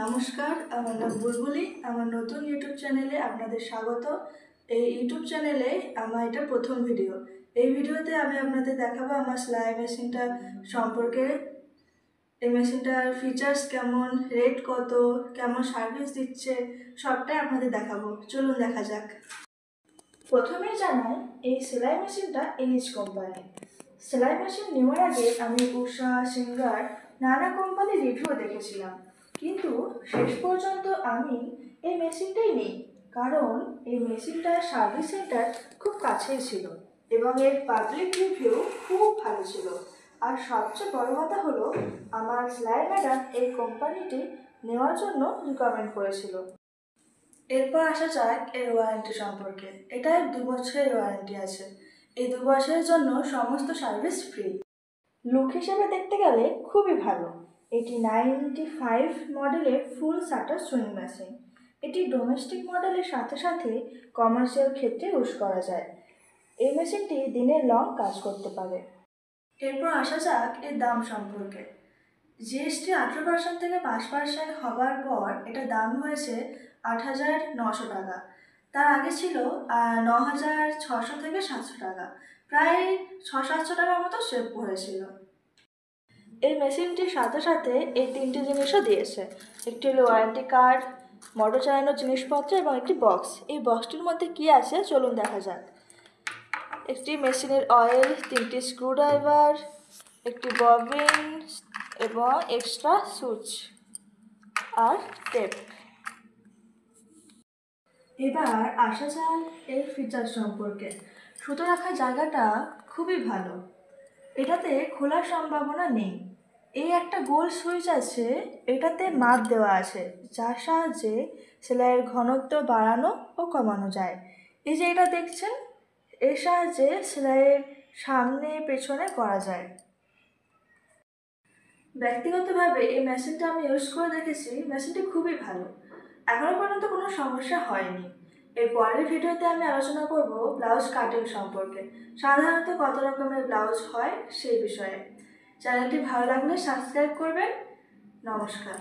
নমস্কার, আমার নাম বুলবুলি। আমার নতুন ইউটিউব চ্যানেলে আপনাদের স্বাগত। এই ইউটিউব চ্যানেলে আমার এটা প্রথম ভিডিও। এই ভিডিওতে আমি আপনাদের দেখাবো আমার সেলাই মেশিনটা সম্পর্কে। এই মেশিনটার ফিচার্স কেমন, রেট কত, কেমন সার্ভিস দিচ্ছে, সবটাই আপনাদের দেখাবো। চলুন দেখা যাক। প্রথমেই জানাই, এই সেলাই মেশিনটা এনএইচ কোম্পানি। সেলাই মেশিন নেওয়ার আগে আমি উষা, সিঙ্গার নানা কোম্পানির রিভিউ দেখেছিলাম, কিন্তু শেষ পর্যন্ত আমি এই মেশিনটাই নিই, কারণ এই মেশিনটার সার্ভিস সেন্টার খুব কাছেই ছিল এবং এর পাবলিক রিভিউ খুব ভালো ছিল। আর সবচেয়ে বড় কথা হলো, আমার সেলাই ম্যাডাম এই কোম্পানিটি নেওয়ার জন্য রিকমেন্ড করেছিল। এরপর আসা যাক এর ওয়ারেন্টি সম্পর্কে। এটা 2 বছরের ওয়ারেন্টি আছে। এই 2 বছরের জন্য সমস্ত সার্ভিস ফ্রি। লুক হিসেবে দেখতে গেলে খুবই ভালো। এটি 95 মডেলের ফুল শাটার সুইং মেশিন। এটি ডোমেস্টিক মডেলের সাথে সাথে কমার্শিয়াল ক্ষেত্রে ইউজ করা যায়। এই মেশিনটি দিনের লং কাজ করতে পারে। এরপর আসা যাক এর দাম সম্পর্কে। জিএসটি 18% থেকে 5% হবার পর এটার দাম হয়েছে 8,900 টাকা। তার আগে ছিল 9,600 থেকে 700 টাকা। প্রায় 600-700 টাকার মতো সেভ হয়েছিল। এই মেশিনটির সাথে সাথে এই 3টি জিনিসও দিয়েছে। একটি হলো ওয়ারেন্টি কার্ড, মোটর চালানোর জিনিসপত্র এবং একটি বক্স। এই বক্সটির মধ্যে কি আছে চলুন দেখা যাক। একটি মেশিনের অয়েল, 3টি স্ক্রুড্রাইভার, একটি ববিন এবং এক্সট্রা সুইচ আর টেপ। এবার আসা যাক এর ফিচার সম্পর্কে। সুতো রাখার জায়গাটা খুবই ভালো। এটাতে খোলার সম্ভাবনা নেই। এই একটা গোল সুইচ আছে, এটাতে মাপ দেওয়া আছে, যার সাহায্যে সেলাইয়ের ঘনত্ব বাড়ানো ও কমানো যায়। এই যে এটা দেখছেন, এর সাহায্যে সেলাইয়ের সামনে পেছনে করা যায়। ব্যক্তিগতভাবে এই মেশিনটা আমি ইউজ করে দেখেছি, মেশিনটি খুবই ভালো। এখনও পর্যন্ত কোনো সমস্যা হয়নি। এর পরের ভিডিওতে আমি আলোচনা করব ব্লাউজ কাটিং সম্পর্কে। সাধারণত কত রকমের ব্লাউজ হয় সেই বিষয়ে। চ্যানেলটি ভালো লাগলে সাবস্ক্রাইব করবেন। নমস্কার।